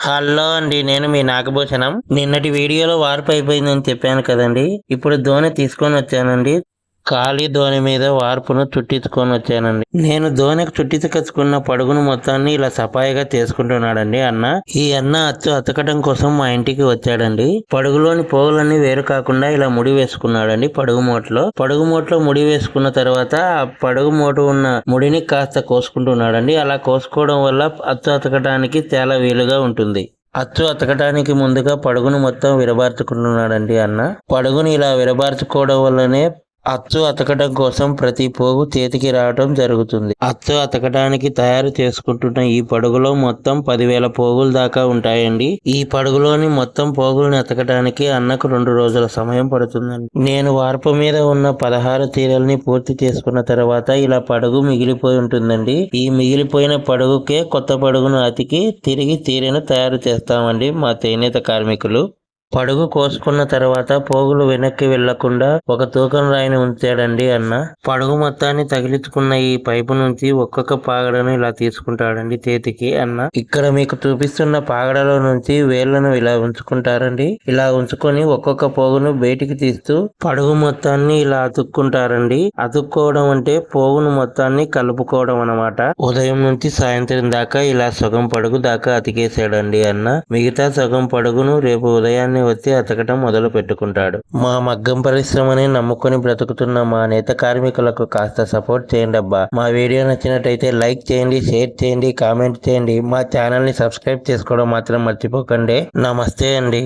Hello అండి, నేను మీ నాగభూషణం. నిన్నటి వీడియోలో వార్పు అయిపోయిందని చెప్పాను కదండి. ఇప్పుడు దోణి తీసుకొని వచ్చానండి. ఖాళీ దోణి మీద వార్పును చుట్టించుకొని వచ్చానండి. నేను దోణికి చుట్టించుకొచ్చుకున్న పడుగును మొత్తాన్ని ఇలా సఫాయిగా చేసుకుంటున్నాడండి అన్న. ఈ అన్న అచ్చు అతకడం కోసం మా ఇంటికి వచ్చాడండి. పడుగులోని పోగులన్నీ వేరు కాకుండా ఇలా ముడి వేసుకున్నాడండి పడుగు మూటలో ముడి వేసుకున్న తర్వాత ఆ పడుగు మూట ఉన్న ముడిని కాస్త కోసుకుంటున్నాడండి. అలా కోసుకోవడం వల్ల అచ్చు అతకడానికి చాలా వీలుగా ఉంటుంది. అచ్చు అతకడానికి ముందుగా పడుగును మొత్తం విరబార్చుకుంటున్నాడండి అన్న. పడుగుని ఇలా విరబార్చుకోవడం వల్లనే అచ్చు అతకడం కోసం ప్రతి పోగు చేతికి రావడం జరుగుతుంది. అచ్చు అతకడానికి తయారు చేసుకుంటున్న ఈ పడుగులో మొత్తం 10,000 పోగులు దాకా ఉంటాయండి. ఈ పడుగులోని మొత్తం పోగులను అతకడానికి అన్నకు 2 రోజుల సమయం పడుతుందండి. నేను వార్పు మీద ఉన్న 16 తీరల్ని పూర్తి చేసుకున్న తర్వాత ఇలా పడుగు మిగిలిపోయి ఉంటుందండి. ఈ మిగిలిపోయిన పడుగుకే కొత్త పడుగును అతికి తిరిగి తీరెను తయారు చేస్తామండి మా చేనేత కార్మికులు. పడుగు కోసుకున్న తర్వాత పోగులు వెనక్కి వెళ్లకుండా ఒక తూకం రాయిని ఉంచాడండి అన్న. పడుగు మొత్తాన్ని తగిలించుకున్న ఈ పైపు నుంచి ఒక్కొక్క పాగడను ఇలా తీసుకుంటాడండి చేతికి అన్న. ఇక్కడ మీకు చూపిస్తున్న పాగడలో నుంచి వేళ్లను ఇలా ఉంచుకుంటారండి. ఇలా ఉంచుకొని ఒక్కొక్క పోగును బయటికి తీస్తూ పడుగు మొత్తాన్ని ఇలా అతుక్కుంటారండి. అతుక్కోవడం అంటే పోగును మొత్తాన్ని కలుపుకోవడం అన్నమాట. ఉదయం నుంచి సాయంత్రం దాకా ఇలా సగం పడుగు దాకా అతికేసాడండి అన్న. మిగతా సగం పడుగును రేపు ఉదయాన్నే వచ్చి అతకటం మొదలు పెట్టుకుంటాడు. మా మగ్గం పరిశ్రమని నమ్ముకొని బ్రతుకుతున్న మా నేత కార్మికులకు కాస్త సపోర్ట్ చేయండి అబ్బా. మా వీడియో నచ్చినట్టయితే లైక్ చేయండి, షేర్ చేయండి, కామెంట్ చేయండి. మా ఛానల్ ని సబ్స్క్రైబ్ చేసుకోవడం మాత్రం మర్చిపోకండి. నమస్తే అండి.